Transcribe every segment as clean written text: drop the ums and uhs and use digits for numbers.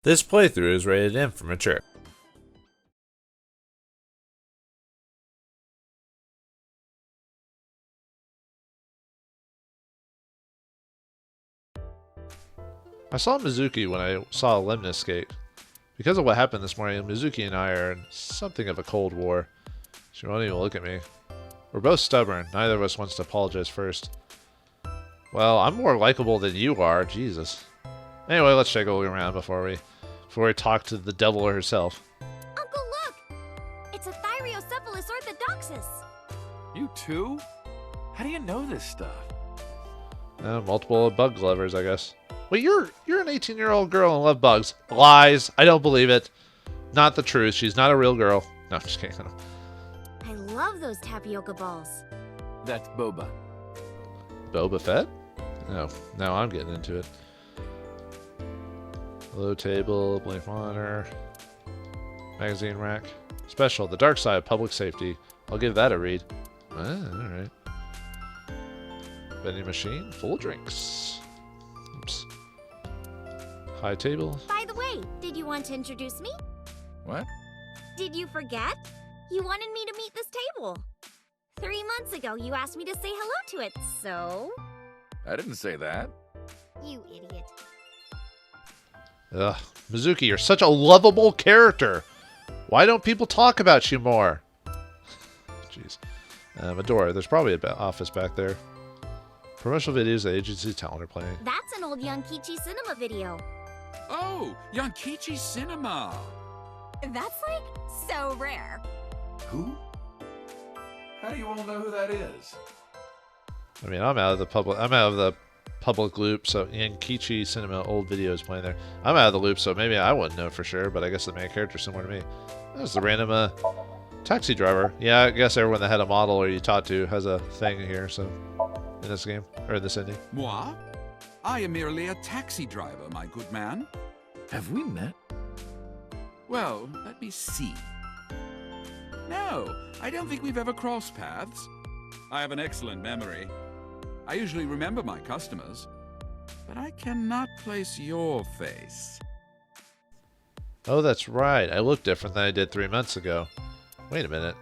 This playthrough is rated M for mature. I saw Mizuki when I saw Lemniscate. Because of what happened this morning, Mizuki and I are in something of a cold war. She won't even look at me. We're both stubborn. Neither of us wants to apologize first. Well, I'm more likable than you are. Jesus. Anyway, let's check a look around before we talk to the devil herself. Uncle, look! It's a Thyreocephalus orthodoxus. You too? How do you know this stuff? Multiple bug lovers, I guess. Wait, you're an 18-year-old girl and love bugs. Lies. I don't believe it. Not the truth. She's not a real girl. No, I'm just kidding. I love those tapioca balls. That's Boba. Boba Fett? No, now I'm getting into it. Low table, blank monitor, magazine rack. Special, the dark side of public safety. I'll give that a read. Alright. Vending machine, full of drinks. Oops. High table. By the way, did you want to introduce me? What? Did you forget? You wanted me to meet this table. 3 months ago, you asked me to say hello to it, so... I didn't say that. You idiot. Ugh, Mizuki, you're such a lovable character. Why don't people talk about you more? Jeez. A door. There's probably an office back there. Promotional videos that agency talent are playing. That's an old Yonkichi cinema video. Oh, Yonkichi Cinema. That's like so rare. Who? How do you all know who that is? I mean, I'm out of the public loop, so Yankichi Cinema old videos playing there. I'm out of the loop, so maybe I wouldn't know for sure, but I guess the main character's similar to me. There's the random taxi driver. Yeah, I guess everyone that had a model or you talked to has a thing here, so in this game, or in this ending. Moi? I am merely a taxi driver, my good man. Have we met? Well, let me see. No, I don't think we've ever crossed paths. I have an excellent memory. I usually remember my customers, but I cannot place your face. Oh, that's right. I look different than I did 3 months ago. Wait a minute.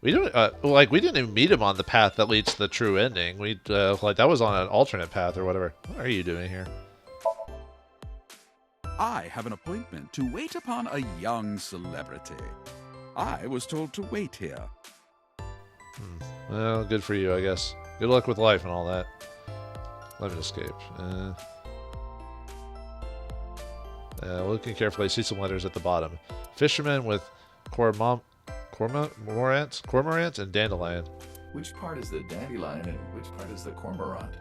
We don't we didn't even meet him on the path that leads to the true ending. We like that was on an alternate path or whatever. What are you doing here? I have an appointment to wait upon a young celebrity. I was told to wait here. Well, good for you, I guess. Good luck with life and all that. Let me escape. Looking carefully, I see some letters at the bottom. Fisherman with cormorants and dandelion. Which part is the dandelion and which part is the cormorant?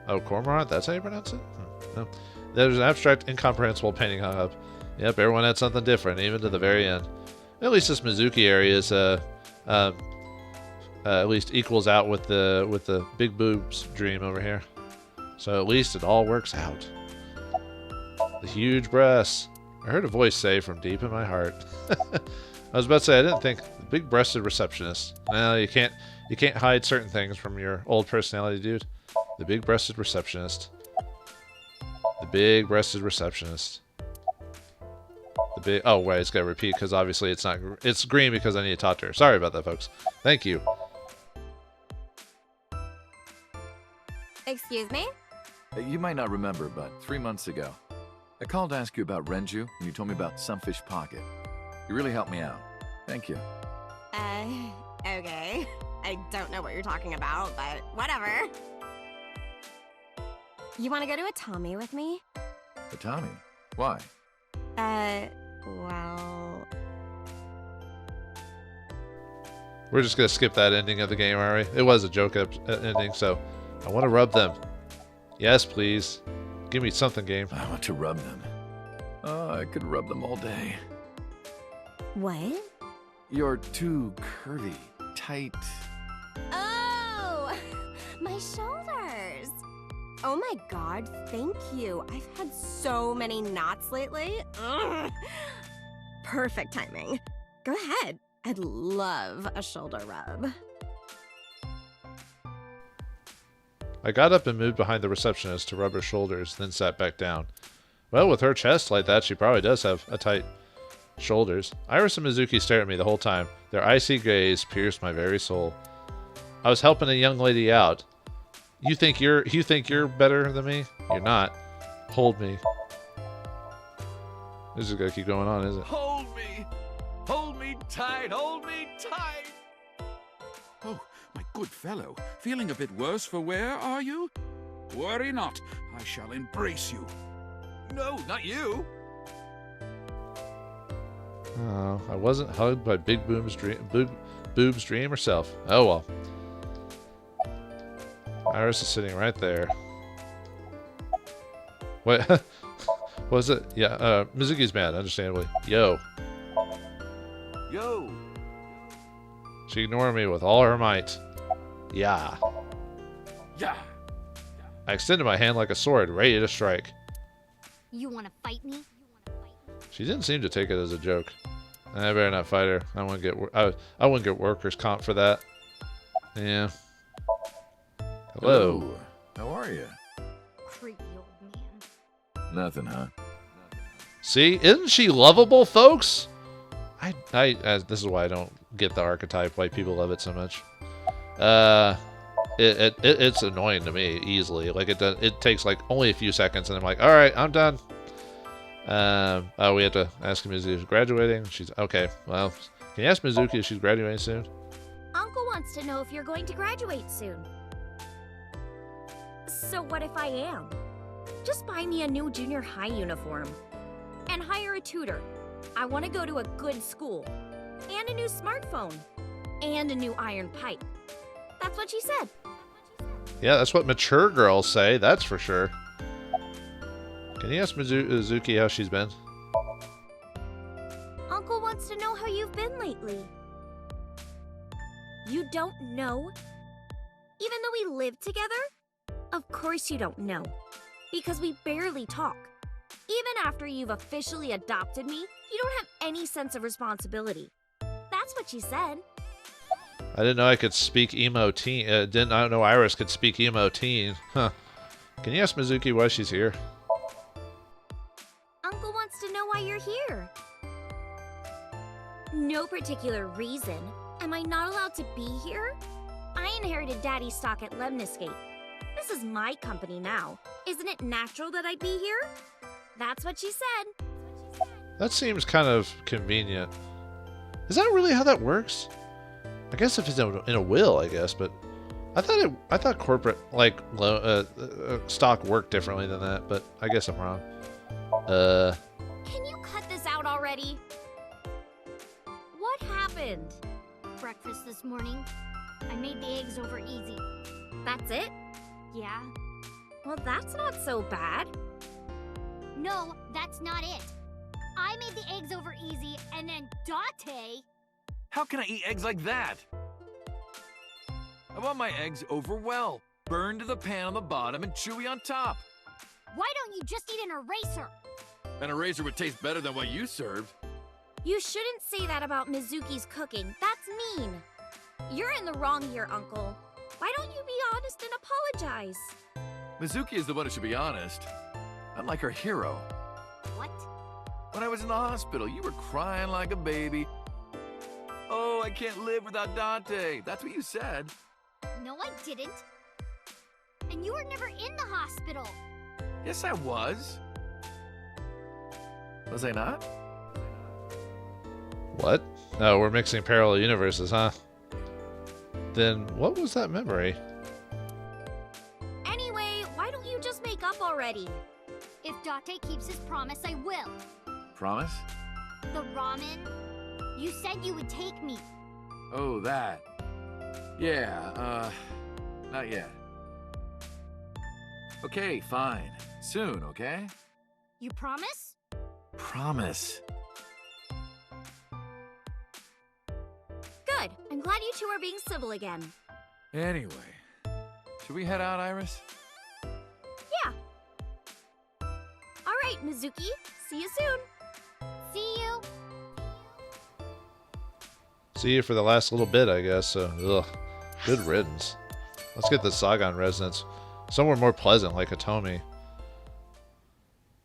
Oh, cormorant? That's how you pronounce it? No. There's an abstract, incomprehensible painting hung up. Yep, everyone had something different, even to the very end. At least this Mizuki area is at least equals out with the big boobs dream over here. So at least it all works out. The huge breasts. I heard a voice say from deep in my heart. I was about to say I didn't think the big-breasted receptionist. Well, you can't hide certain things from your old personality, dude. The big-breasted receptionist. The big-breasted receptionist. Oh wait, it's gotta repeat because obviously it's not. It's green because I need to talk to her. Sorry about that, folks. Thank you. Excuse me? You might not remember, but 3 months ago, I called to ask you about Renju, and you told me about Sunfish Pocket. You really helped me out. Thank you. Okay. I don't know what you're talking about, but whatever. You want to go to a Tommy with me? But Tommy, why? Well... We're just gonna skip that ending of the game, are we? It was a joke ending, so I want to rub them. Yes, please. Give me something, game. I want to rub them. Oh, I could rub them all day. What? You're too curvy, tight. Oh! My shoulders! Oh my god, thank you. I've had so many knots lately. Ugh. Perfect timing. Go ahead. I'd love a shoulder rub. I got up and moved behind the receptionist to rub her shoulders, then sat back down. Well, with her chest like that, she probably does have a tight shoulders. Iris and Mizuki stare at me the whole time. Their icy gaze pierced my very soul. I was helping a young lady out. You think you're better than me? You're not. Hold me. This is gonna keep going on, isn't it? Hold me! Hold me tight! Hold me tight! Oh, my good fellow. Feeling a bit worse for wear, are you? Worry not. I shall embrace you. No, not you! Oh, I wasn't hugged by Big Boob's dream herself. Oh well. Iris is sitting right there. Wait, was it? Yeah, Mizuki's mad, understandably. Yo. Yo! She ignored me with all her might. Yeah. Yeah! I extended my hand like a sword, ready to strike. You want to fight me? She didn't seem to take it as a joke. I better not fight her. I wouldn't get workers' comp for that. Yeah. Hello. How are you? Creepy old man. Nothing, huh? See, isn't she lovable, folks? This is why I don't get the archetype. Why people love it so much. It's annoying to me easily. Like it takes like only a few seconds, and I'm like, all right, I'm done. Oh, we have to ask Mizuki if she's graduating. She's okay. Well, can you ask Mizuki if she's graduating soon? Uncle wants to know if you're going to graduate soon. So what if I am? Just buy me a new junior high uniform. And hire a tutor. I want to go to a good school. And a new smartphone. And a new iron pipe. That's what she said. Yeah, that's what mature girls say, that's for sure. Can you ask Mizuki how she's been? Uncle wants to know how you've been lately. You don't know? Even though we live together? Of course you don't know. Because we barely talk. Even after you've officially adopted me, you don't have any sense of responsibility. That's what she said. I didn't know I could speak emo teen. I didn't know Iris could speak emo teen. Huh. Can you ask Mizuki why she's here? Uncle wants to know why you're here. No particular reason. Am I not allowed to be here? I inherited Daddy's stock at Lemniscate. This is my company now. Isn't it natural that I'd be here? That's what she said. That seems kind of convenient. Is that really how that works? I guess if it's in a will, I guess, but I thought corporate stock worked differently than that, but I guess I'm wrong. Can you cut this out already? What happened? Breakfast this morning. I made the eggs over easy. That's it? Yeah? Well, that's not so bad. No, that's not it. I made the eggs over easy, and then Date... How can I eat eggs like that? I want my eggs over well. Burned to the pan on the bottom and chewy on top. Why don't you just eat an eraser? An eraser would taste better than what you served. You shouldn't say that about Mizuki's cooking. That's mean. You're in the wrong here, Uncle. Why don't you be honest and apologize? Mizuki is the one who should be honest. I'm like her hero. What? When I was in the hospital, you were crying like a baby. Oh, I can't live without Dante. That's what you said. No, I didn't. And you were never in the hospital. Yes, I was. Was I not? What? Oh, we're mixing parallel universes, huh? Then what was that memory? Anyway, why don't you just make up already? If Date keeps his promise, I will. Promise? The ramen. You said you would take me. Oh, that. Yeah, not yet. Okay, fine. Soon, okay? You promise? Promise. Good. I'm glad you two are being civil again. Anyway, should we head out, Iris? Yeah. All right, Mizuki. See you soon. See you. See you for the last little bit, I guess. So, ugh. Good riddance. Let's get the Sagan residence somewhere more pleasant, like Hitomi.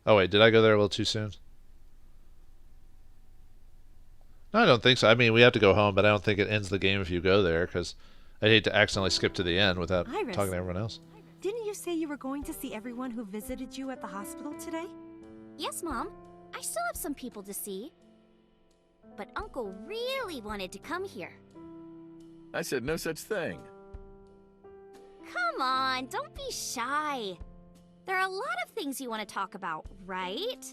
Oh, wait, did I go there a little too soon? No, I don't think so. I mean, we have to go home, but I don't think it ends the game if you go there, because I'd hate to accidentally skip to the end without Iris. talking to everyone else. Didn't you say you were going to see everyone who visited you at the hospital today? Yes, Mom. I still have some people to see. But Uncle really wanted to come here. I said no such thing. Come on, don't be shy. There are a lot of things you want to talk about, right?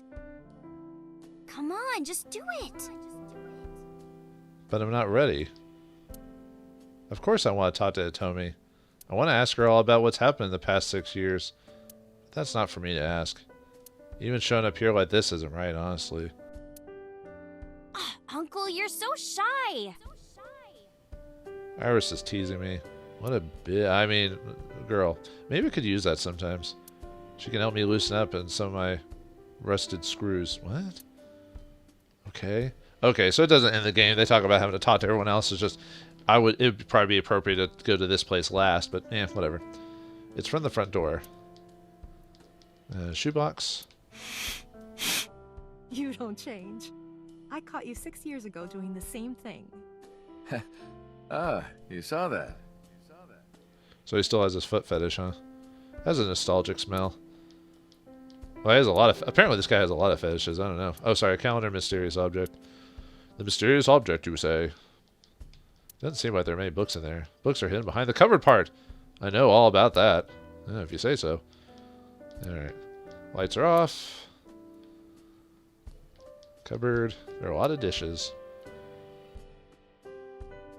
Come on, just do it. But I'm not ready. Of course I want to talk to Atomi. I want to ask her all about what's happened in the past 6 years. But that's not for me to ask. Even showing up here like this isn't right, honestly. Uncle, you're so shy. Iris is teasing me. What a bit. I mean, girl. Maybe I could use that sometimes. She can help me loosen up in some of my rusted screws. What? Okay. Okay, so it doesn't end the game. They talk about having to talk to everyone else. It's just, it would probably be appropriate to go to this place last, but whatever. It's from the front door. Shoebox. You don't change. I caught you 6 years ago doing the same thing. You saw that. So he still has his foot fetish, huh? Has a nostalgic smell. Well, he has a lot of... Apparently this guy has a lot of fetishes. I don't know. Oh, sorry. Calendar, mysterious object. The mysterious object, you say? Doesn't seem like there are many books in there. Books are hidden behind the covered part. I know all about that. If you say so. Alright. Lights are off. Cupboard. There are a lot of dishes.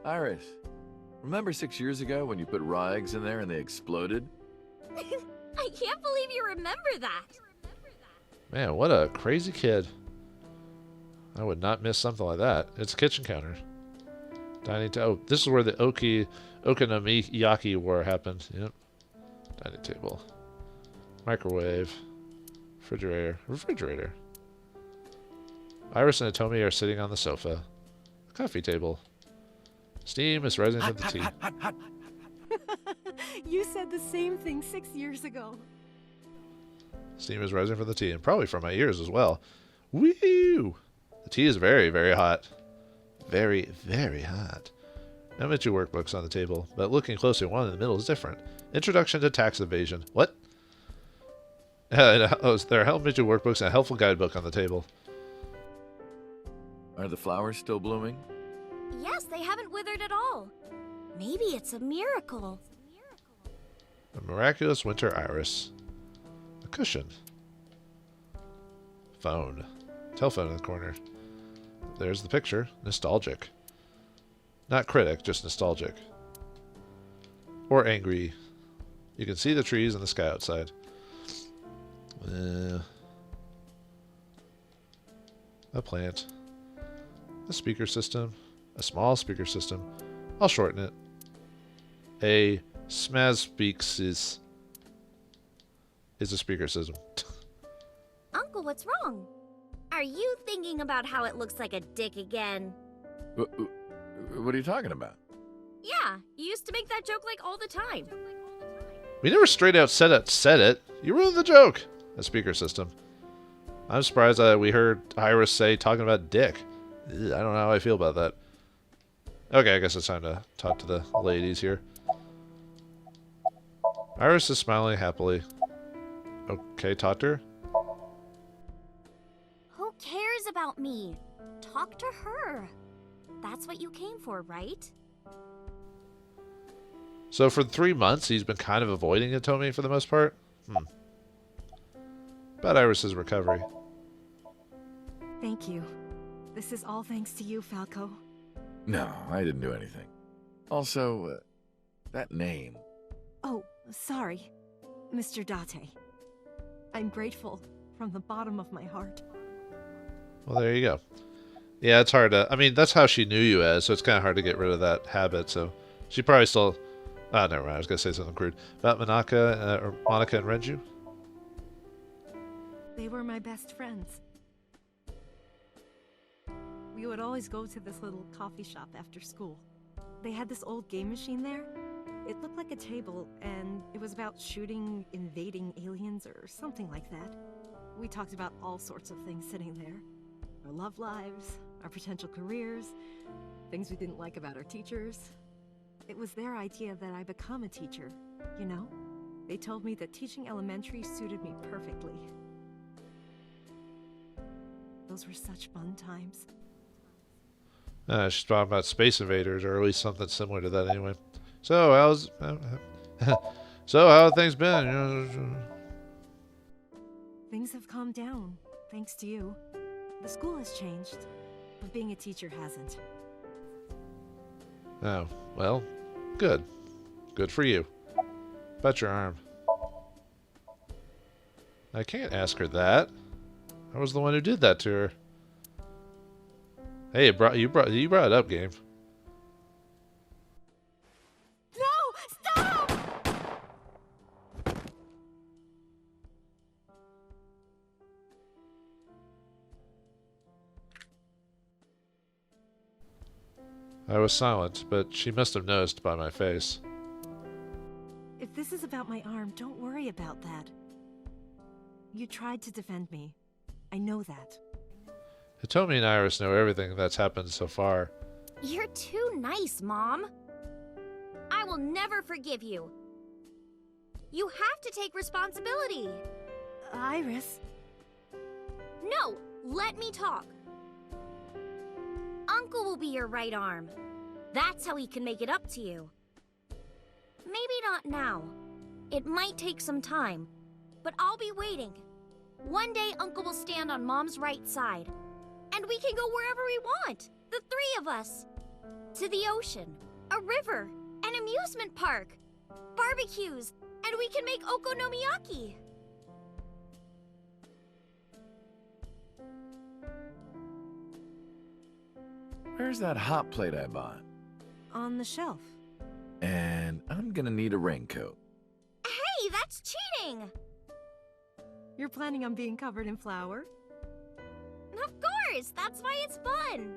Iris, remember 6 years ago when you put raw eggs in there and they exploded? I can't believe you remember that. Man, what a crazy kid. I would not miss something like that. It's a kitchen counter. Dining table. Oh, this is where the Okonomiyaki war happened. Yep. Dining table. Microwave. Refrigerator. Iris and Atomi are sitting on the sofa. Coffee table. Steam is rising from the tea. You said the same thing 6 years ago. Steam is rising from the tea, and probably from my ears as well. Woo! The tea is very, very hot. Very, very hot. Elementary workbooks on the table, but looking closely, one in the middle is different. Introduction to Tax Evasion. What? There are elementary workbooks and a helpful guidebook on the table. Are the flowers still blooming? Yes, they haven't withered at all. Maybe it's a miracle. A miraculous winter iris. A cushion. Phone. Telephone in the corner. There's the picture. Nostalgic. Not critic, just nostalgic. Or angry. You can see the trees and the sky outside. A plant. A speaker system. A small speaker system. I'll shorten it. A Smaz Speaks is a speaker system. Uncle, what's wrong? Are you thinking about how it looks like a dick again? What are you talking about? Yeah, you used to make that joke like all the time. We never straight out said it. You ruined the joke. A speaker system. I'm surprised that we heard Iris say talking about dick. Ugh, I don't know how I feel about that. Okay, I guess it's time to talk to the ladies here. Iris is smiling happily. Okay, talk to her. Who cares about me? Talk to her. That's what you came for, right? So for 3 months, he's been kind of avoiding Atomi for the most part. About Iris's recovery. Thank you. This is all thanks to you, Falco. No, I didn't do anything. Also, that name. Oh, sorry, Mr. Date. I'm grateful from the bottom of my heart. Well, there you go. Yeah, it's hard to... I mean, that's how she knew you as, so it's kind of hard to get rid of that habit, so... She probably still... Oh, never mind. I was going to say something crude. About Monica and Renju? They were my best friends. We would always go to this little coffee shop after school. They had this old game machine there. It looked like a table, and it was about shooting invading aliens or something like that. We talked about all sorts of things sitting there. Our love lives, our potential careers, things we didn't like about our teachers. It was their idea that I become a teacher, you know? They told me that teaching elementary suited me perfectly. Those were such fun times. She's talking about Space Invaders, or at least something similar to that anyway. So, so how have things been? Things have calmed down, thanks to you. The school has changed, but being a teacher hasn't. Oh, well, good. Good for you. Bet your arm. I can't ask her that. I was the one who did that to her. Hey, you brought it up, game. No! Stop! I was silent, but she must have noticed by my face. If this is about my arm, don't worry about that. You tried to defend me. I know that. Hitomi and Iris know everything that's happened so far. You're too nice, Mom. I will never forgive you. You have to take responsibility. Iris. No, let me talk. Uncle will be your right arm. That's how he can make it up to you. Maybe not now. It might take some time, but I'll be waiting. One day, Uncle will stand on Mom's right side, and we can go wherever we want, the three of us. To the ocean, a river, an amusement park, barbecues, and we can make okonomiyaki. Where's that hot plate I bought? On the shelf. And I'm gonna need a raincoat. Hey, that's cheating! You're planning on being covered in flour? Of course, that's why it's fun.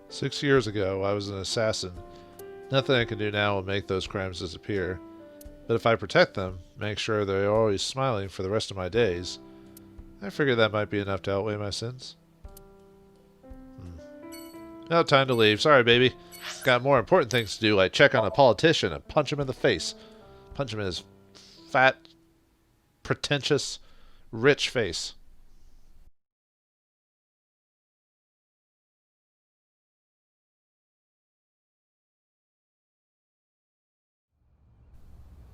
6 years ago, I was an assassin. Nothing I can do now will make those crimes disappear. But if I protect them, make sure they're always smiling for the rest of my days, I figure that might be enough to outweigh my sins. Now time to leave. Sorry, baby. Got more important things to do, like check on a politician and punch him in the face. Punch him in his fat, pretentious, rich face.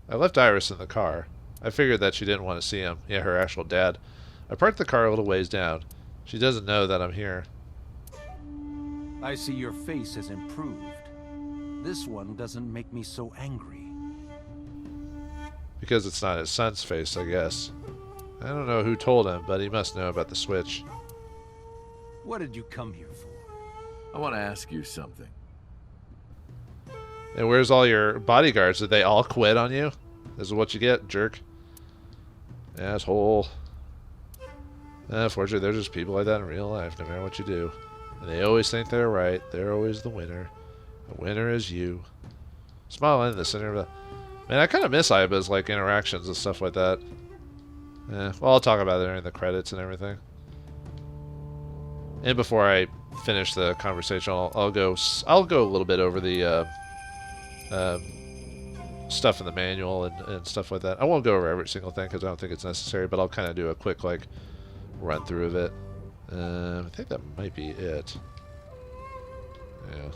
I left Iris in the car. I figured that she didn't want to see him. Yeah, her actual dad. I parked the car a little ways down. She doesn't know that I'm here. I see your face has improved. This one doesn't make me so angry. Because it's not his son's face, I guess. I don't know who told him, but he must know about the switch. What did you come here for? I want to ask you something. And where's all your bodyguards? Did they all quit on you? This is what you get, jerk. Asshole. Unfortunately, they're just people like that in real life, no matter what you do. And they always think they're right. They're always the winner. The winner is you. Smile in the center of the... Man, I kind of miss Aiba's, like, interactions and stuff like that. Well, I'll talk about it during the credits and everything. And before I finish the conversation, I'll go a little bit over the stuff in the manual and stuff like that. I won't go over every single thing because I don't think it's necessary, but I'll kind of do a quick, like, run through of it. I think that might be it. Yeah.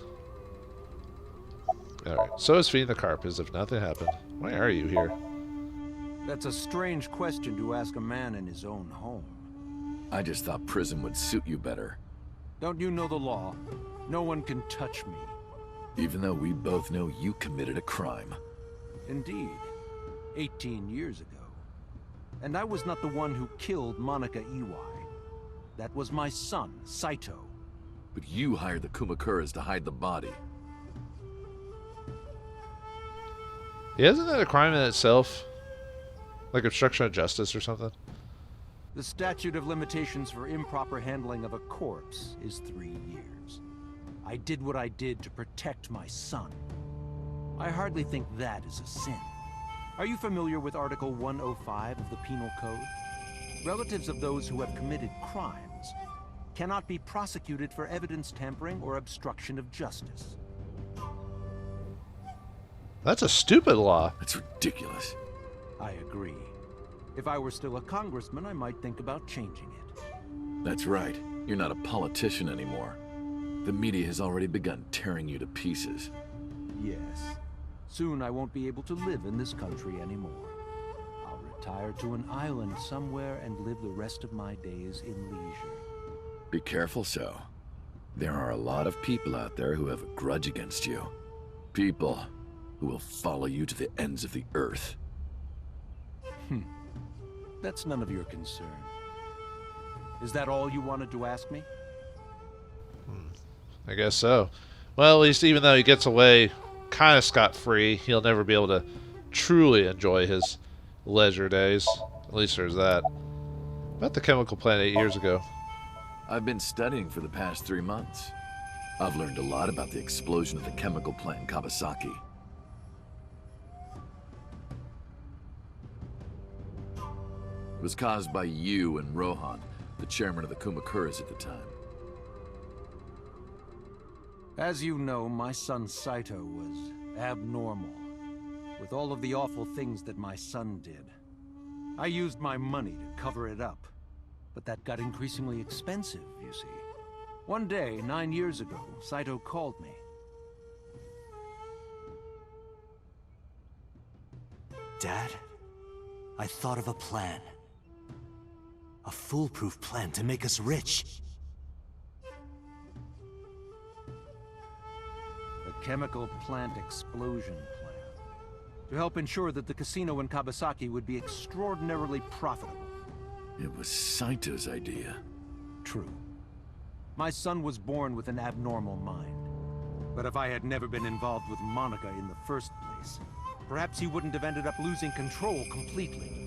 Alright, so is feeding the carp as if nothing happened. Why are you here? That's a strange question to ask a man in his own home. I just thought prison would suit you better. Don't you know the law? No one can touch me. Even though we both know you committed a crime. Indeed. 18 years ago. And I was not the one who killed Monica Iwai. That was my son, Saito. But you hired the Kumakuras to hide the body. Yeah, isn't that a crime in itself? Like obstruction of justice or something? The statute of limitations for improper handling of a corpse is 3 years. I did what I did to protect my son. I hardly think that is a sin. Are you familiar with Article 105 of the Penal Code? Relatives of those who have committed crimes cannot be prosecuted for evidence tampering or obstruction of justice. That's a stupid law. That's ridiculous. I agree. If I were still a congressman, I might think about changing it. That's right. You're not a politician anymore. The media has already begun tearing you to pieces. Yes. Soon I won't be able to live in this country anymore. I'll retire to an island somewhere and live the rest of my days in leisure. Be careful, so. There are a lot of people out there who have a grudge against you. People who will follow you to the ends of the earth. That's none of your concern. Is that all you wanted to ask me? I guess so. Well, at least even though he gets away kind of scot-free, he'll never be able to truly enjoy his leisure days. At least there's that. About the chemical plant 8 years ago. I've been studying for the past 3 months. I've learned a lot about the explosion of the chemical plant in Kawasaki. It was caused by you and Rohan, the chairman of the Kumakuras at the time. As you know, my son Saito was abnormal, with all of the awful things that my son did. I used my money to cover it up, but that got increasingly expensive, you see. One day, 9 years ago, Saito called me. Dad, I thought of a plan. A foolproof plan to make us rich. The chemical plant explosion plan. To help ensure that the casino in Kawasaki would be extraordinarily profitable. It was Saito's idea. True. My son was born with an abnormal mind. But if I had never been involved with Monica in the first place, perhaps he wouldn't have ended up losing control completely.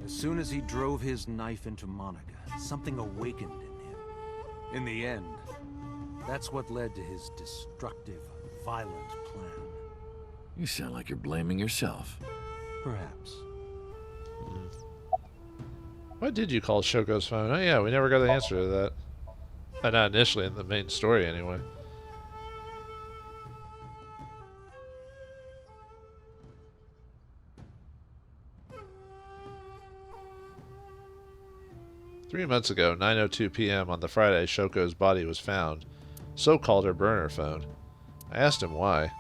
As soon as he drove his knife into Monica, something awakened in him. In the end, that's what led to his destructive, violent plan. You sound like you're blaming yourself. Perhaps. Why did you call Shoko's phone? Oh yeah, we never got the answer to that. Not initially in the main story, anyway. "3 months ago, 9:02 p.m. on the Friday, Shoko's body was found. So called her burner phone. I asked him why.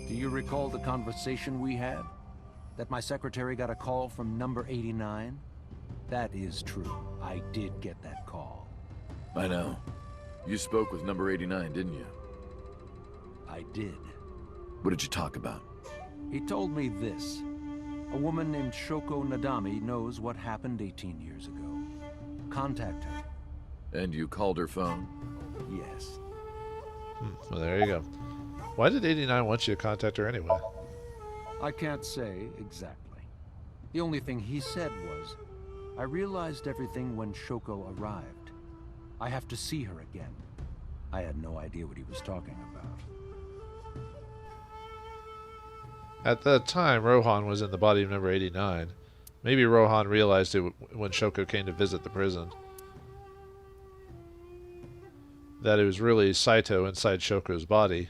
Do you recall the conversation we had? That my secretary got a call from number 89? That is true. I did get that call. I know. You spoke with number 89, didn't you? I did. What did you talk about? He told me this. A woman named Shoko Nadami knows what happened 18 years ago. Contact her. And you called her phone? Yes. Well, there you go. Why did 89 want you to contact her anyway? I can't say exactly. The only thing he said was, I realized everything when Shoko arrived. I have to see her again. I had no idea what he was talking about. At that time, Rohan was in the body of number 89. Maybe Rohan realized it when Shoko came to visit the prison. That it was really Saito inside Shoko's body.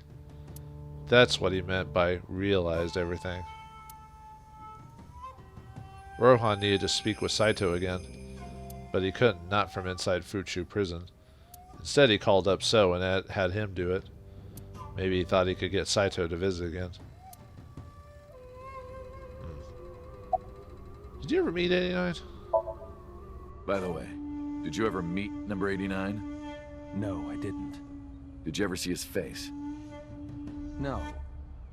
That's what he meant by realized everything. Rohan needed to speak with Saito again, but he couldn't, not from inside Fuchu prison. Instead, he called up So and had him do it. Maybe he thought he could get Saito to visit again. Did you ever meet 89? By the way, did you ever meet number 89? No, I didn't. Did you ever see his face? No.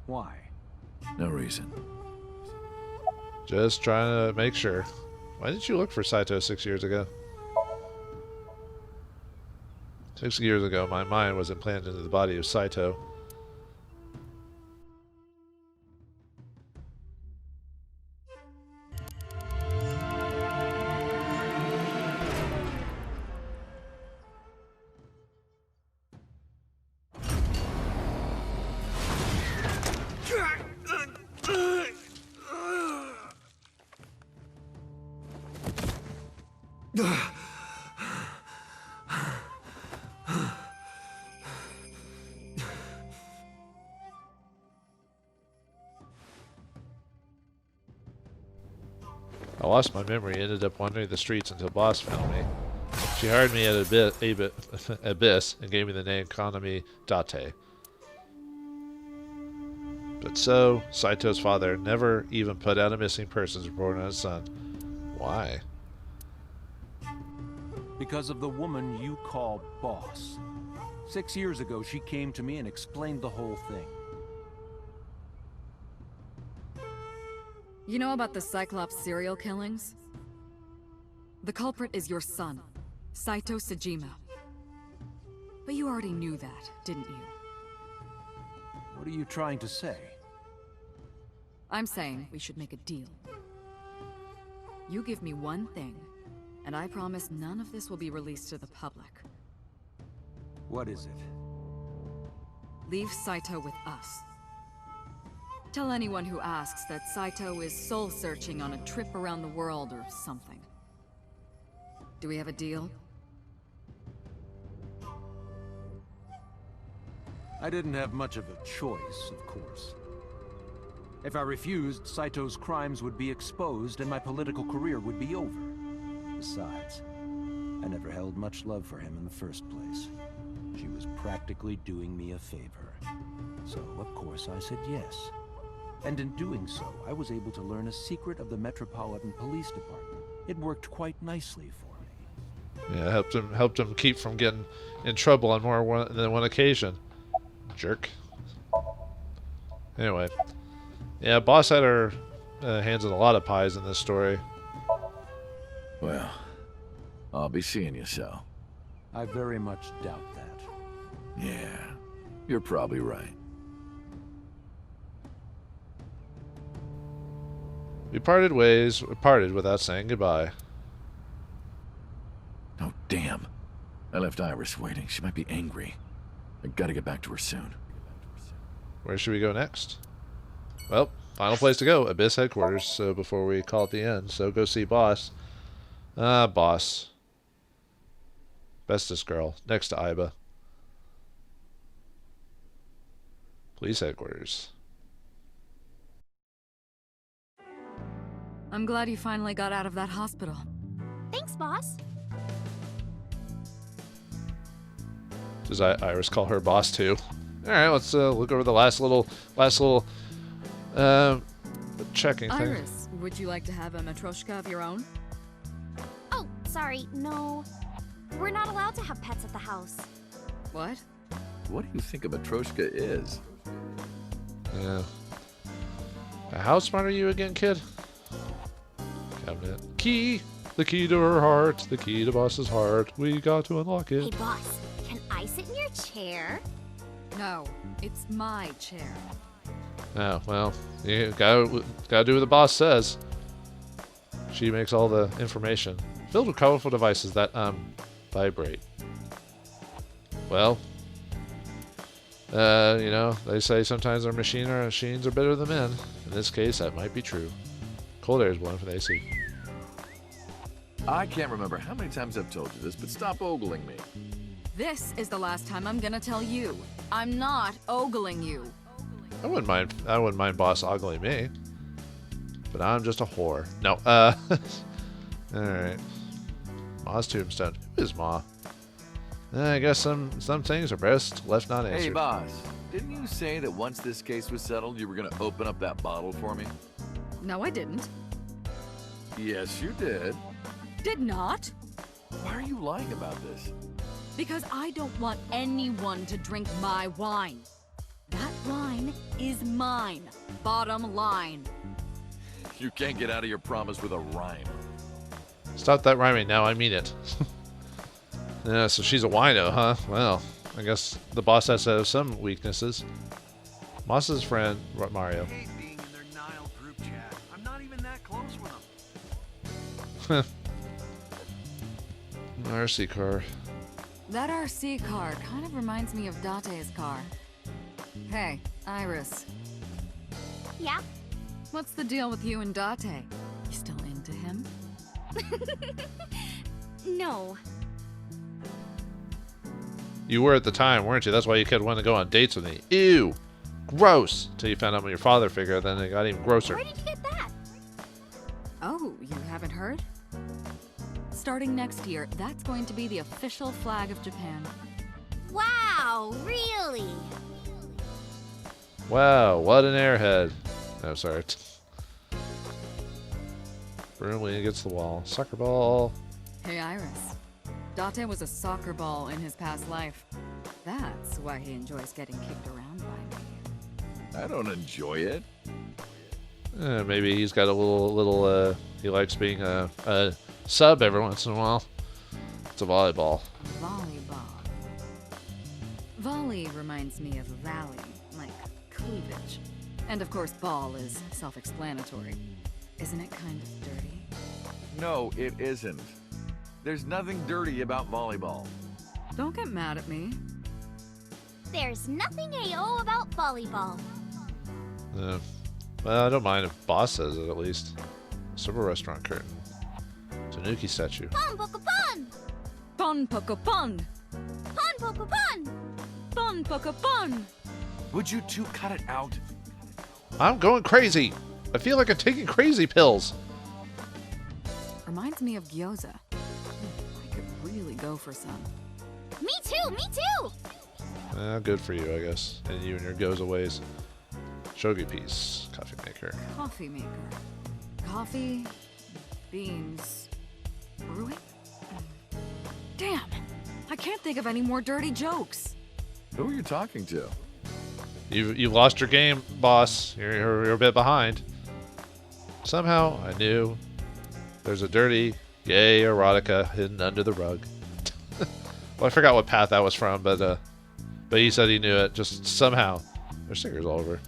Why? No reason. Just trying to make sure. Why didn't you look for Saito 6 years ago? 6 years ago, my mind was implanted into the body of Saito. I lost my memory, ended up wandering the streets until Boss found me. She hired me at Abyss and gave me the name Kaname Date. But so, Saito's father never even put out a missing persons report on his son. Why? Because of the woman you call Boss. 6 years ago, she came to me and explained the whole thing. You know about the Cyclops serial killings? The culprit is your son, Saito Sejima. But you already knew that, didn't you? What are you trying to say? I'm saying we should make a deal. You give me one thing, and I promise none of this will be released to the public. What is it? Leave Saito with us. Tell anyone who asks that Saito is soul-searching on a trip around the world or something. Do we have a deal? I didn't have much of a choice, of course. If I refused, Saito's crimes would be exposed and my political career would be over. Besides, I never held much love for him in the first place. She was practically doing me a favor. So, of course, I said yes. And in doing so, I was able to learn a secret of the Metropolitan Police Department. It worked quite nicely for me. Yeah, helped him keep from getting in trouble on more than one occasion. Jerk. Anyway, yeah, Boss had her hands in a lot of pies in this story. Well, I'll be seeing you, so. I very much doubt that. Yeah, you're probably right. We parted ways, parted without saying goodbye. Oh, damn. I left Iris waiting. She might be angry. I gotta get back to her soon. Where should we go next? Well, final place to go, Abyss headquarters, so before we call it the end. So go see Boss. Boss. Bestest girl, next to Iba. Police headquarters. I'm glad you finally got out of that hospital. Thanks, boss. Does Iris call her boss too? All right, let's look over the last little checking thing. Iris, would you like to have a matryoshka of your own? Oh, sorry, no. We're not allowed to have pets at the house. What? What do you think a Matryoshka is? Yeah. How smart are you again, kid? Cabinet. Key! The key to her heart. The key to Boss's heart. We got to unlock it. Hey, boss, can I sit in your chair? No, it's my chair. Oh, well, you gotta do what the boss says. She makes all the information. Filled with colorful devices that, vibrate. Well, you know, they say sometimes our machines are better than men. In this case, that might be true. Cold air is blowing from the AC. I can't remember how many times I've told you this, but stop ogling me. This is the last time I'm gonna tell you. I'm not ogling you. I wouldn't mind Boss ogling me. But I'm just a whore. No, alright. Ma's tombstone. Who is Ma? I guess some things are best left not answered. Hey, boss. Didn't you say that once this case was settled, you were going to open up that bottle for me? No, I didn't. Yes, you did. Did not. Why are you lying about this? Because I don't want anyone to drink my wine. That wine is mine. Bottom line. You can't get out of your promise with a rhyme. Stop that rhyming now, I mean it. Yeah, so she's a wino, huh? Well, I guess the boss has to have some weaknesses. Moss's friend, Mario. Hate being in their Nile group chat. I'm not even that close with them. RC car. That RC car kind of reminds me of Date's car. Hey, Iris. Yeah? What's the deal with you and Date? You still into him? No. You were at the time, weren't you? That's why you kept wanting to go on dates with me. Ew! Gross! Till you found out what your father figured, then it got even grosser. Where did you get that? Oh, you haven't heard? Starting next year, that's going to be the official flag of Japan. Wow, really? Wow, what an airhead. No, sorry. Broom leaning against the wall. Soccer ball. Hey, Iris. Date was a soccer ball in his past life. That's why he enjoys getting kicked around by me. I don't enjoy it. Maybe he's got a little, he likes being a sub every once in a while. It's a volleyball. Volleyball. Volley reminds me of valley, like cleavage. And of course, ball is self-explanatory. Isn't it kind of dirty? No, it isn't. There's nothing dirty about volleyball. Don't get mad at me. There's nothing AO about volleyball. Well, I don't mind if Boss says it at least. Silver restaurant curtain. Tanuki statue. Pon poco pon! Pon poco pon! Pon poco pon! Pon poco pon! Would you two cut it out? I'm going crazy! I feel like I'm taking crazy pills! Reminds me of gyoza. I could really go for some. Me too, me too! Good for you, I guess. And you and your goza ways. Shogi piece. Coffee maker. Coffee maker. Coffee, beans, brewing? Damn! I can't think of any more dirty jokes. Who are you talking to? You lost your game, boss. You're a bit behind. Somehow, I knew there's a dirty, gay erotica hidden under the rug. Well, I forgot what path that was from, but he said he knew it. Just somehow. There's stickers all over.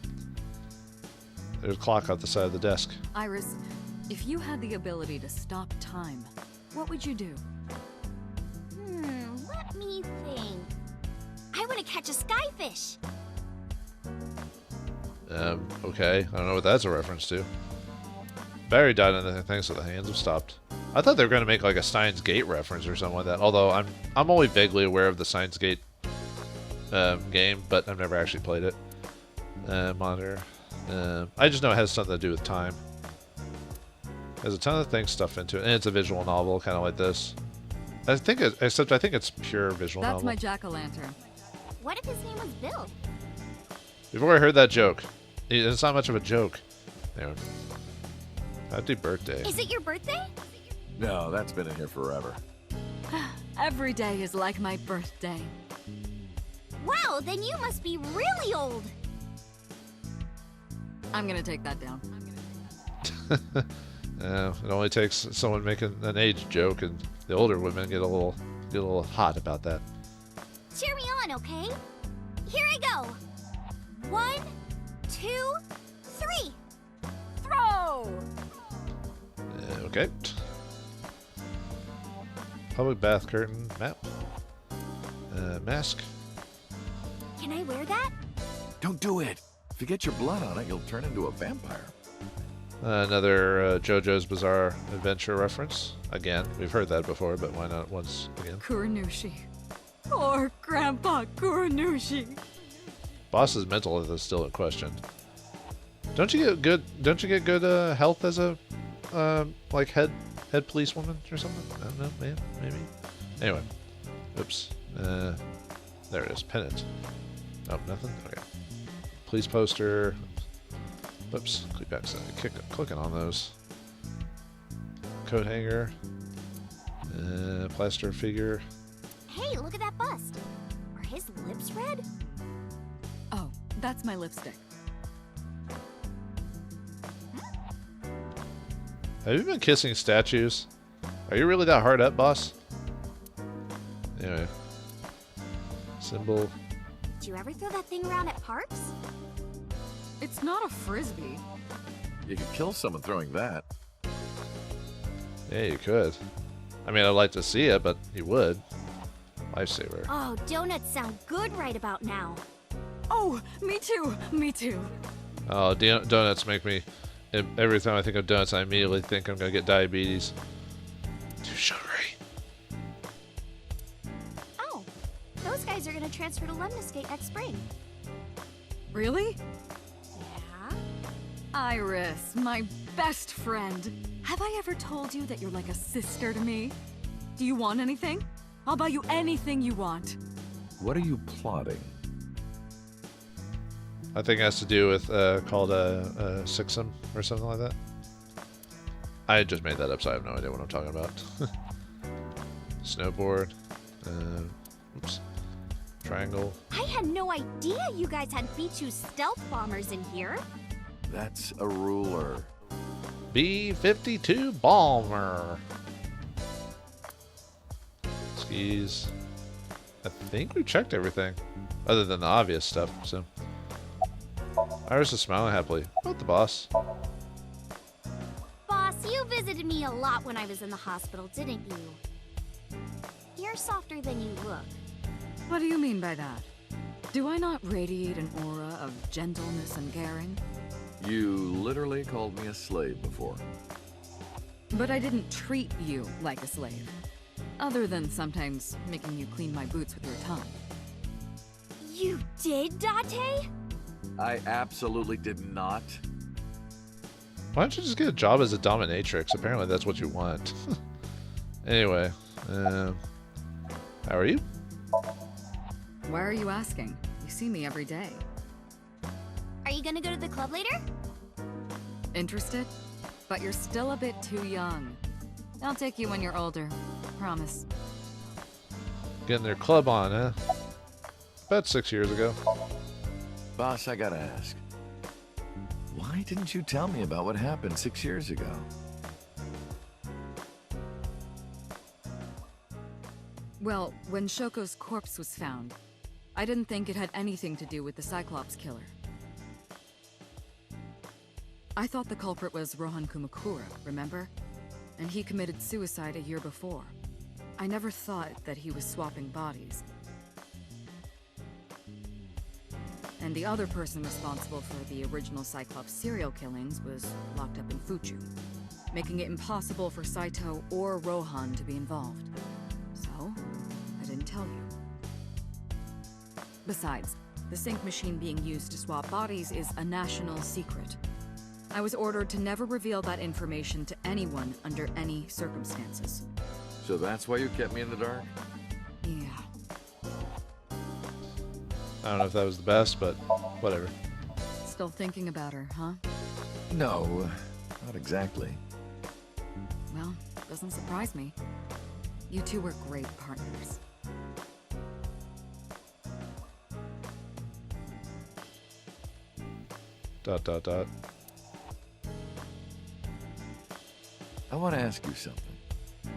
There's a clock at the side of the desk. Iris, if you had the ability to stop time, what would you do? Let me think. I want to catch a skyfish. Okay. I don't know what that's a reference to. Barry died in the thing, so the hands have stopped. I thought they were going to make like a Steins Gate reference or something like that. Although I'm only vaguely aware of the Steins Gate game, but I've never actually played it. Monitor. I just know it has something to do with time. There's a ton of things stuffed into it, and it's a visual novel, kind of like this. I think it's pure visual novel. That's my jack-o'-lantern. What if his name was Bill? You've already heard that joke. It's not much of a joke. Anyway. Happy birthday. Is it your birthday? No, that's been in here forever. Every day is like my birthday. Wow, then you must be really old. I'm gonna take that down. It only takes someone making an age joke, and the older women get a little hot about that. Cheer me on, okay? Here I go. 1, 2, 3. Throw! Okay. Public bath curtain map. Mask. Can I wear that? Don't do it. If you get your blood on it, you'll turn into a vampire. Another JoJo's Bizarre Adventure reference. Again, we've heard that before, but why not once again? Kuranushi. Poor Grandpa Kuranushi. Boss's mental health is still a question. Don't you get good health as a like head policewoman or something? I don't know, maybe. Anyway, oops. There it is. Pennant. Oh, nothing. Okay. Police poster. Oops. Click back. Clicking on those. Coat hanger. Plaster figure. Hey, look at that bust. Are his lips red? Oh, that's my lipstick. Have you been kissing statues? Are you really that hard up, boss? Anyway. Symbol. Do you ever throw that thing around at parks? It's not a frisbee. You could kill someone throwing that. Yeah, you could. I mean, I'd like to see it, but you would. Lifesaver. Oh, donuts sound good right about now. Oh, me too. Me too. Oh, donuts make me... Every time I think of donuts, I immediately think I'm going to get diabetes. Too sugary. Oh, those guys are gonna transfer to Lemniscate next spring. Really? Yeah? Iris, my best friend. Have I ever told you that you're like a sister to me? Do you want anything? I'll buy you anything you want. What are you plotting? I think it has to do with called a Sixum or something like that. I just made that up, so I have no idea what I'm talking about. Snowboard. Oops. Triangle. I had no idea you guys had B-2 stealth bombers in here. That's a ruler. B-52 Bomber. Skis. I think we checked everything, other than the obvious stuff. So, Iris is smiling happily. What the boss? Boss, you visited me a lot when I was in the hospital, didn't you? You're softer than you look. What do you mean by that? Do I not radiate an aura of gentleness and caring? You literally called me a slave before. But I didn't treat you like a slave. Other than sometimes making you clean my boots with your tongue. You did, Date? I absolutely did not. Why don't you just get a job as a dominatrix? Apparently that's what you want. Anyway, how are you? Why are you asking? You see me every day. Are you gonna go to the club later? Interested? But you're still a bit too young. I'll take you when you're older. Promise. Getting their club on, huh? About 6 years ago. Boss, I gotta ask. Why didn't you tell me about what happened 6 years ago? Well, when Shoko's corpse was found, I didn't think it had anything to do with the Cyclops killer. I thought the culprit was Rohan Kumakura, remember? And he committed suicide a year before. I never thought that he was swapping bodies. And the other person responsible for the original Cyclops serial killings was locked up in Fuchu, making it impossible for Saito or Rohan to be involved. So, I didn't tell you. Besides, the sync machine being used to swap bodies is a national secret. I was ordered to never reveal that information to anyone under any circumstances. So that's why you kept me in the dark? Yeah. I don't know if that was the best, but whatever. Still thinking about her, huh? No, not exactly. Well, doesn't surprise me. You two were great partners. ... I want to ask you something.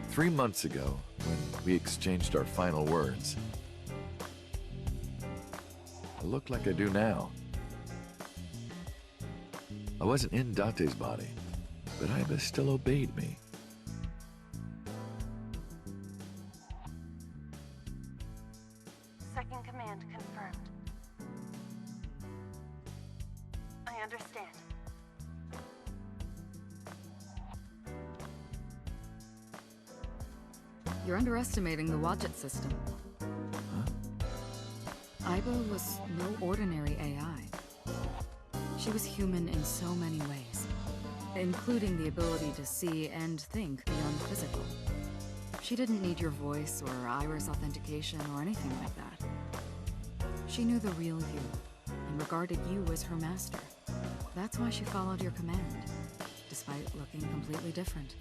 3 months ago, when we exchanged our final words, I look like I do now. I wasn't in Date's body, but Iba still obeyed me. Second command confirmed. I understand. You're underestimating the Wadjet system. Iba was no ordinary AI. She was human in so many ways, including the ability to see and think beyond physical. She didn't need your voice or iris authentication or anything like that. She knew the real you, and regarded you as her master. That's why she followed your command, despite looking completely different.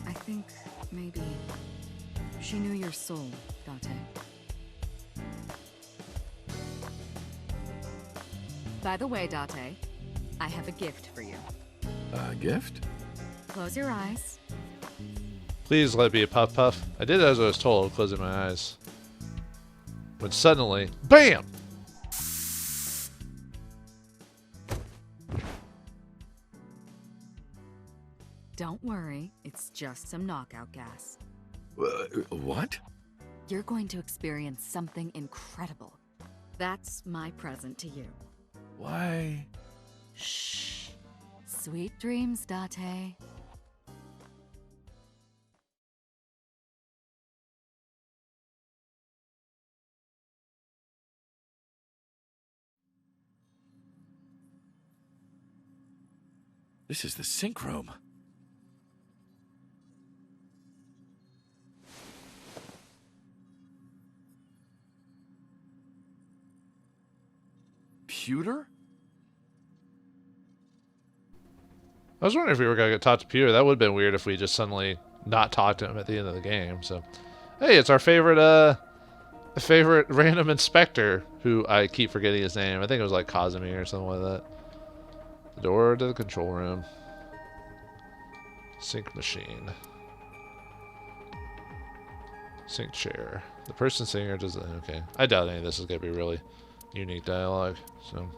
I think, maybe, she knew your soul, Date. By the way, Date, I have a gift for you. A gift? Close your eyes. Please let it be a puff puff. I did as I was told, closing my eyes. When suddenly, BAM! Don't worry, it's just some knockout gas. What? You're going to experience something incredible. That's my present to you. Why? Shh. Sweet dreams, Date. This is the sync room. Pewter? I was wondering if we were going to get talked to Peter. That would have been weird if we just suddenly not talked to him at the end of the game. So, hey, it's our favorite random inspector, who I keep forgetting his name. I think it was like Kazumi or something like that. The door to the control room. Sync machine. Sync chair. The person singer does... Okay. I doubt any of this is going to be really unique dialogue. So...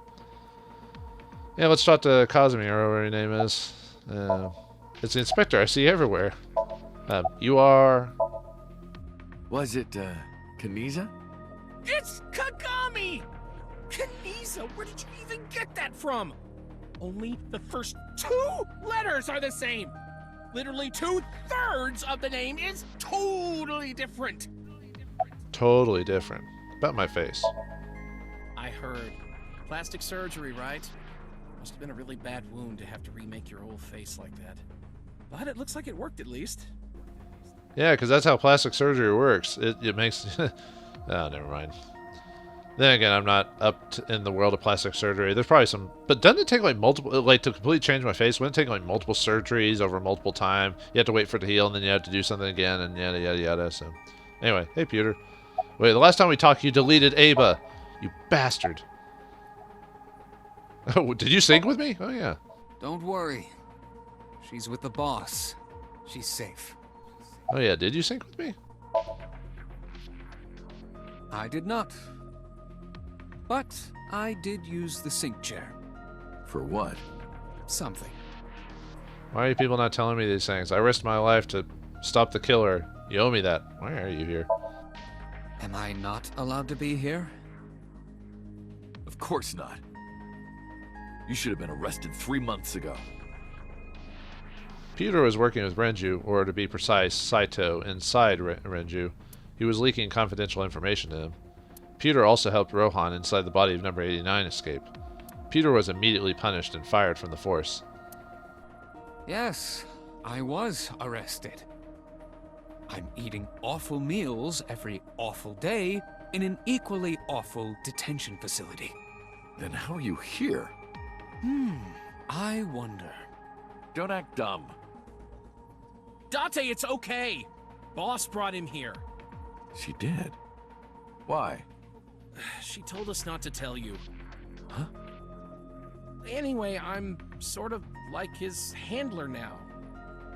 Yeah, let's talk to Kazumi, or whatever her name is. It's the inspector I see everywhere. You are... Was it, Kaniza? It's Kagami! Kaniza, where did you even get that from? Only the first 2 letters are the same. Literally 2/3 of the name is totally different. Totally different. About my face. I heard. Plastic surgery, right? Must have been a really bad wound to have to remake your whole face like that. But it looks like it worked at least. Yeah, because that's how plastic surgery works. It makes... oh, never mind. Then again, I'm not up in the world of plastic surgery. There's probably some... But doesn't it take like multiple... Like, to completely change my face, wouldn't it take like multiple surgeries over multiple time? You have to wait for it to heal, and then you have to do something again, and yada, yada, yada. So, anyway. Hey, Peter. Wait, the last time we talked, you deleted Aba. You bastard. Oh, did you sync with me? Oh, yeah. Don't worry. She's with the boss. She's safe. Oh, yeah. Did you sync with me? I did not. But I did use the sync chair. For what? Something. Why are you people not telling me these things? I risked my life to stop the killer. You owe me that. Why are you here? Am I not allowed to be here? Of course not. You should have been arrested 3 months ago. Peter was working with Renju, or to be precise, Saito, inside Renju. He was leaking confidential information to him. Peter also helped Rohan inside the body of number 89 escape. Peter was immediately punished and fired from the force. Yes, I was arrested. I'm eating awful meals every awful day in an equally awful detention facility. Then how are you here? I wonder. Don't act dumb. Date, it's okay. Boss brought him here. She did? Why? She told us not to tell you. Huh? Anyway, I'm sort of like his handler now.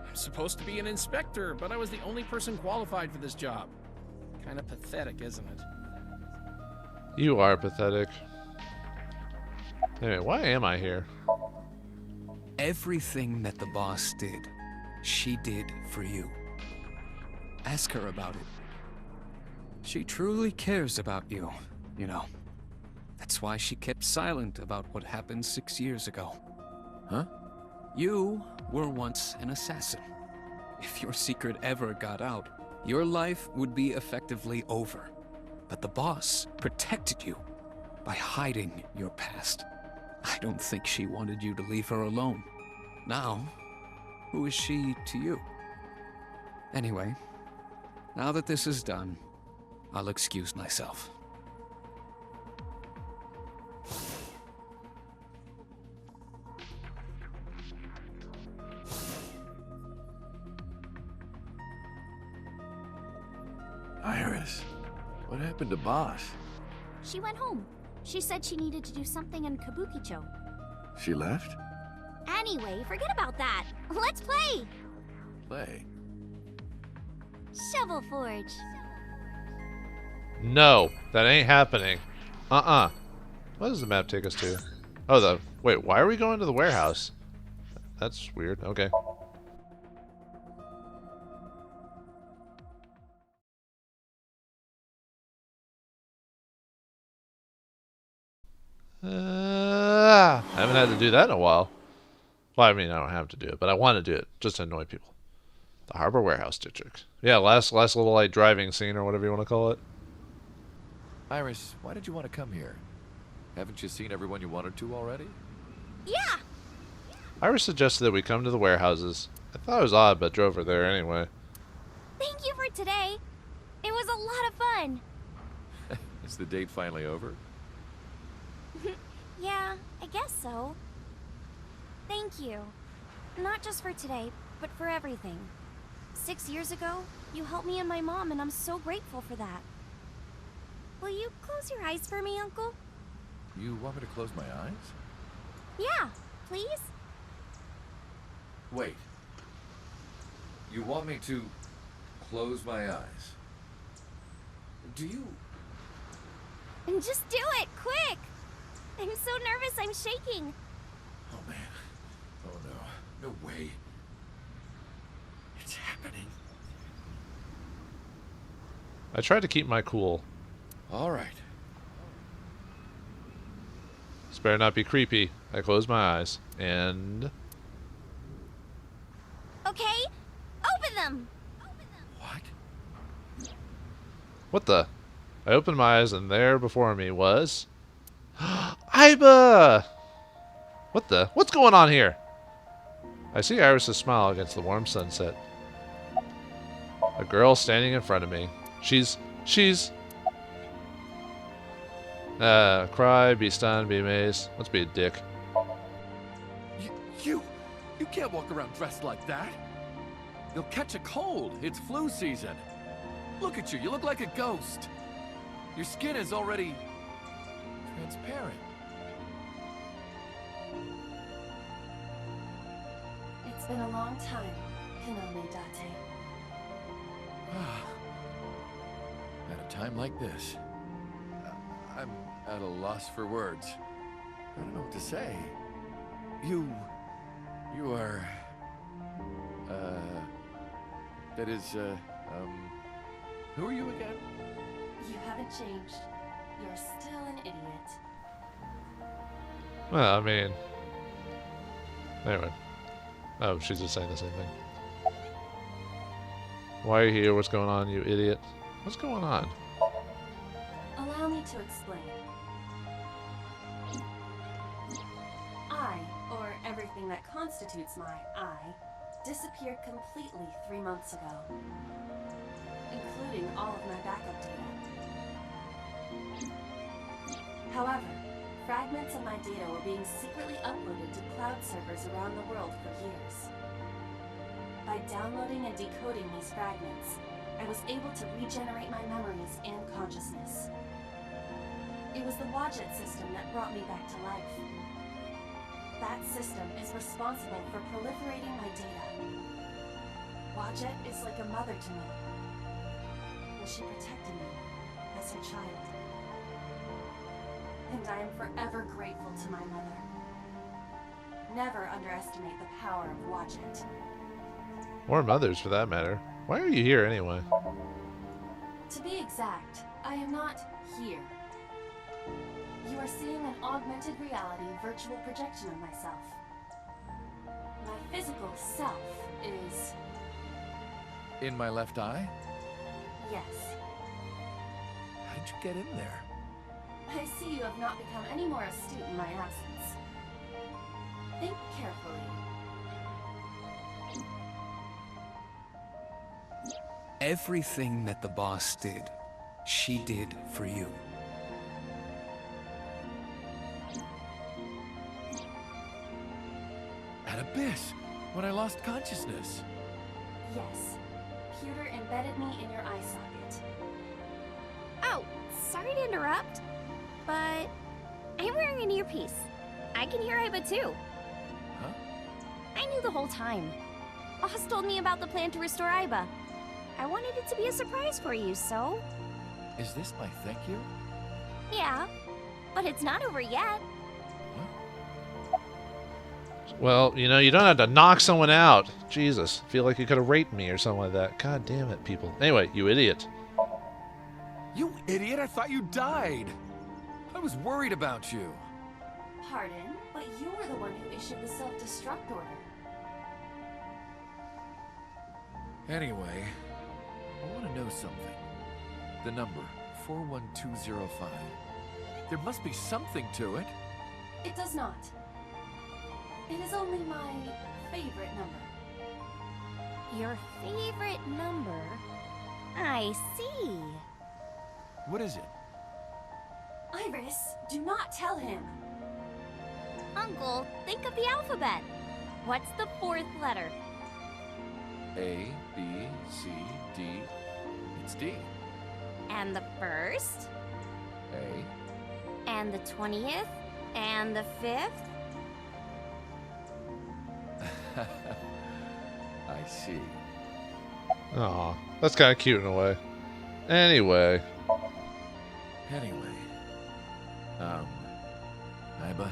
I'm supposed to be an inspector, but I was the only person qualified for this job. Kind of pathetic, isn't it? You are pathetic. Anyway, why am I here? Everything that the boss did, she did for you. Ask her about it. She truly cares about you, you know. That's why she kept silent about what happened 6 years ago. Huh? You were once an assassin. If your secret ever got out, your life would be effectively over. But the boss protected you by hiding your past. I don't think she wanted you to leave her alone. Now, who is she to you? Anyway, now that this is done, I'll excuse myself. Iris, what happened to Boss? She went home. She said she needed to do something in Kabukicho. She left? Anyway, forget about that. Let's play! Play? Shovel Forge. No, that ain't happening. What does the map take us to? Oh, wait, why are we going to the warehouse? That's weird. Okay. I haven't had to do that in a while. Well, I mean, I don't have to do it, but I want to do it just to annoy people. The Harbor Warehouse District. Yeah, last little like driving scene or whatever you want to call it. Iris, why did you want to come here? Haven't you seen everyone you wanted to already? Yeah! Iris suggested that we come to the warehouses. I thought it was odd, but drove her there anyway. Thank you for today. It was a lot of fun. Is the date finally over? Yeah, I guess so. Thank you. Not just for today, but for everything. 6 years ago, you helped me and my mom, and I'm so grateful for that. Will you close your eyes for me, Uncle? You want me to close my eyes? Yeah, please? Wait. You want me to close my eyes? Do you... And just do it, quick! I'm so nervous, I'm shaking. Oh man. Oh no. No way. It's happening. I tried to keep my cool. All right. This better not be creepy. I close my eyes. And... Okay, open them! What? What the? I opened my eyes and there before me was... Aiba! What the? What's going on here? I see Iris' smile against the warm sunset. A girl standing in front of me. She's... Cry, be stunned, be amazed. Let's be a dick. You can't walk around dressed like that. You'll catch a cold. It's flu season. Look at you. You look like a ghost. Your skin is already transparent. It's been a long time, Kaname Date. At a time like this, I'm at a loss for words. I don't know what to say. You are... that is, who are you again? You haven't changed. You're still an idiot. Well, I mean... Anyway. Oh, she's just saying the same thing. Why are you here? What's going on, you idiot? What's going on? Allow me to explain. I, or everything that constitutes my I, disappeared completely 3 months ago, including all of my backup data. However, fragments of my data were being secretly uploaded to cloud servers around the world for years. By downloading and decoding these fragments, I was able to regenerate my memories and consciousness. It was the Wadjet system that brought me back to life. That system is responsible for proliferating my data. Wadjet is like a mother to me, and she protected me as her child. And I am forever grateful to my mother. Never underestimate the power of Wadjet. Or mothers, for that matter. Why are you here, anyway? To be exact, I am not here. You are seeing an augmented reality virtual projection of myself. My physical self is... In my left eye? Yes. How did you get in there? I see you have not become any more astute in my absence. Think carefully. Everything that the boss did, she did for you. At Abyss, when I lost consciousness. Yes. Pewter embedded me in your eye socket. Oh, sorry to interrupt, but I'm wearing an earpiece. I can hear Aiba too. Huh? I knew the whole time. Boss told me about the plan to restore Aiba. I wanted it to be a surprise for you, so... Is this my thank you? Yeah, but it's not over yet. Well, you know, you don't have to knock someone out. Jesus, I feel like you could have raped me or something like that. God damn it, people. Anyway, you idiot. You idiot, I thought you died. I was worried about you. Pardon, but you were the one who issued the self-destruct order. Anyway, I want to know something. The number, 41205. There must be something to it. It does not. It is only my favorite number. Your favorite number? I see. What is it? Iris, do not tell him. Uncle, think of the alphabet. What's the fourth letter? A, B, C, D. It's D. And the first? A. And the 20th? And the 5th? I see. Aw, that's kind of cute in a way. Anyway. Iba.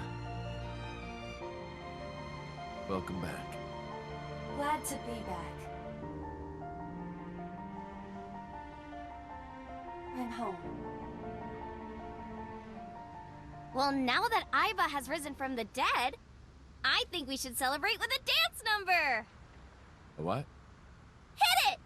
Welcome back. Glad to be back. I'm home. Well, now that Iba has risen from the dead, I think we should celebrate with a dance number! A what? Hit it!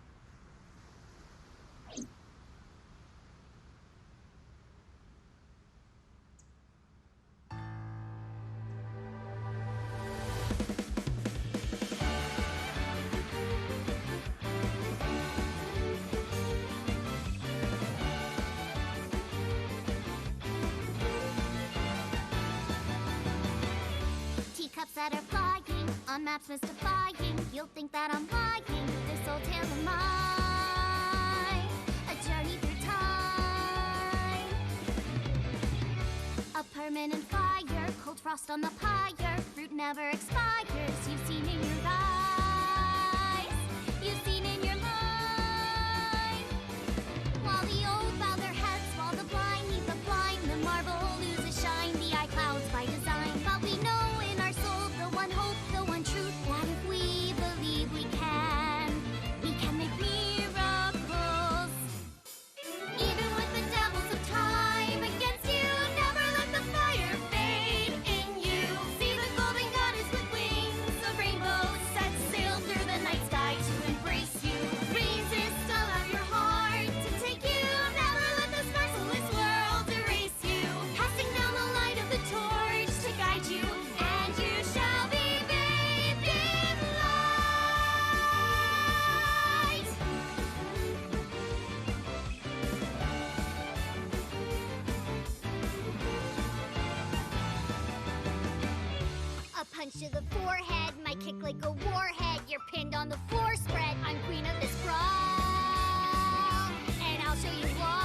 Teacups that are flying, on maps mystifying. You'll think that I'm lying. This old tale of mine, a journey through time. A permanent fire, cold frost on the pyre. Fruit never expires. You've seen in your eyes, you've seen in your mind. While the old bow their heads, while the blind lead the blind, the marble loses shine. The eye clouds by design, but we know in our soul the one hope, the one truth, that if we believe we can make miracles. Even with the devils of time against you, never let the fire fade in you. See the golden goddess with wings of rainbows set sail through the night sky to embrace you. Resist, allow your heart to take you. Never let this merciless world erase you. Passing down the light of the torch to guide you, and you shall be bathed in light. A punch to the forehead, my kick like a warhead. You're pinned on the floor spread. I'm queen of this brawl, and I'll show you all.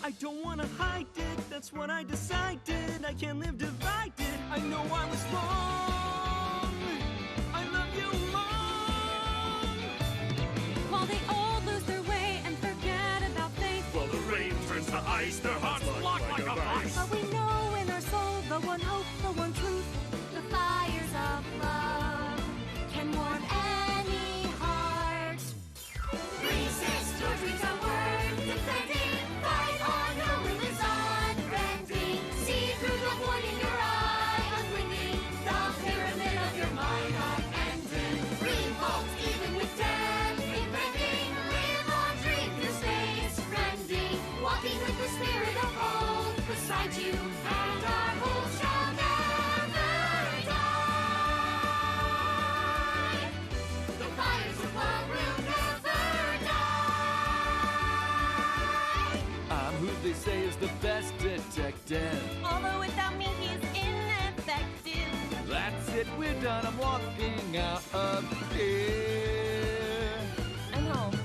I don't wanna hide it, that's what I decided. I can't live divided, I know I was wrong. I love you, Mom. While they all lose their way and forget about faith, While the rain turns to ice, their hearts lock like a vice. but we know in our soul the one hope, the one truth. The fires of love can warm any heart. Resist, your dreams are worth defending. Fight on, your will is unbending. See through the void in your eye, unwinding. The pyramid of your mind unending. Revolt even with death impending. Live on, dream through space, rending. Walking with the spirit of hope beside you, and our hope shall never die. The fires of love will never die. I'm who they say is the best detective. Although without me he's ineffective. That's it, we're done, I'm walking out of here. I'm home.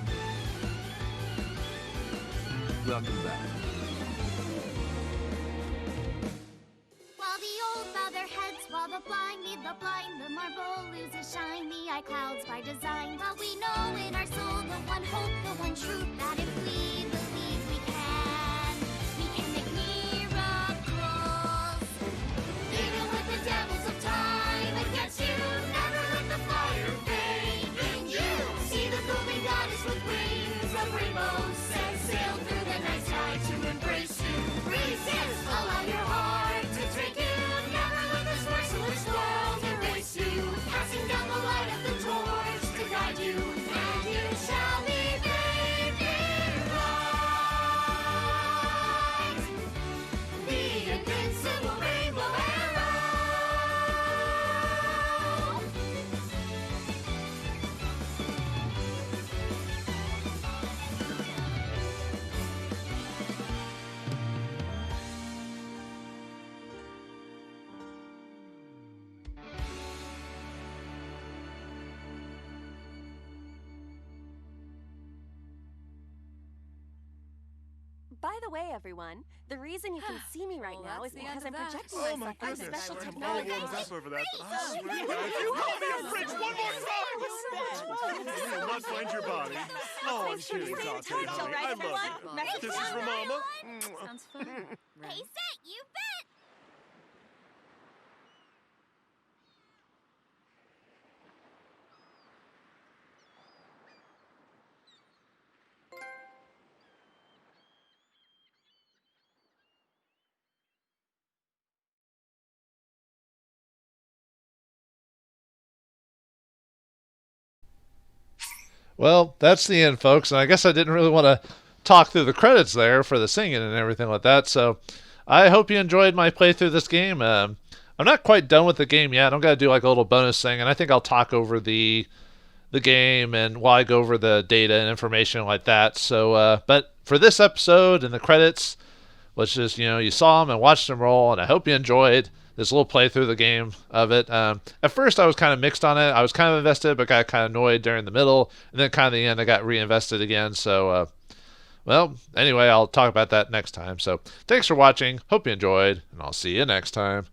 Welcome back. While the old bow their heads, while the blind lead the blind, the marble loses shine, the eye by clouds by design, but we know in our soul the one hope, the one truth, that if we believe we can make miracles. Even with the devils of time against you, never let the fire fade in you. See the golden goddess with wings of rainbows says, sail through the night sky to embrace you. Resist, allow your heart to take you. Never let this merciless world erase you. Passing down the light of the torch to guide you, and you shall be bathed in light. The invincible rainbow arrow. By the way, everyone, the reason you can see me right now is because I'm projecting Oh my myself with goodness. special I'm all technology. warmed up over that. I swear to God, if you call me a fridge one more time, you will not find your body. Oh, I'm kidding, Dante, honey. I love you. Kisses from Mama. Sounds fun. Hey, Set, you bet! Well, that's the end, folks. And I guess I didn't really want to talk through the credits there for the singing and everything like that. So I hope you enjoyed my playthrough of this game. I'm not quite done with the game yet. I'm going to do like a little bonus thing, and I think I'll talk over the game and while I go over the data and information like that. So, but for this episode and the credits, let's just, you saw them and watched them roll, and I hope you enjoyed this little playthrough of the game of it. At first, I was kind of mixed on it. I was kind of invested, but got kind of annoyed during the middle, and then kind of the end, I got reinvested again. So, well, anyway, I'll talk about that next time. So, thanks for watching. Hope you enjoyed, and I'll see you next time.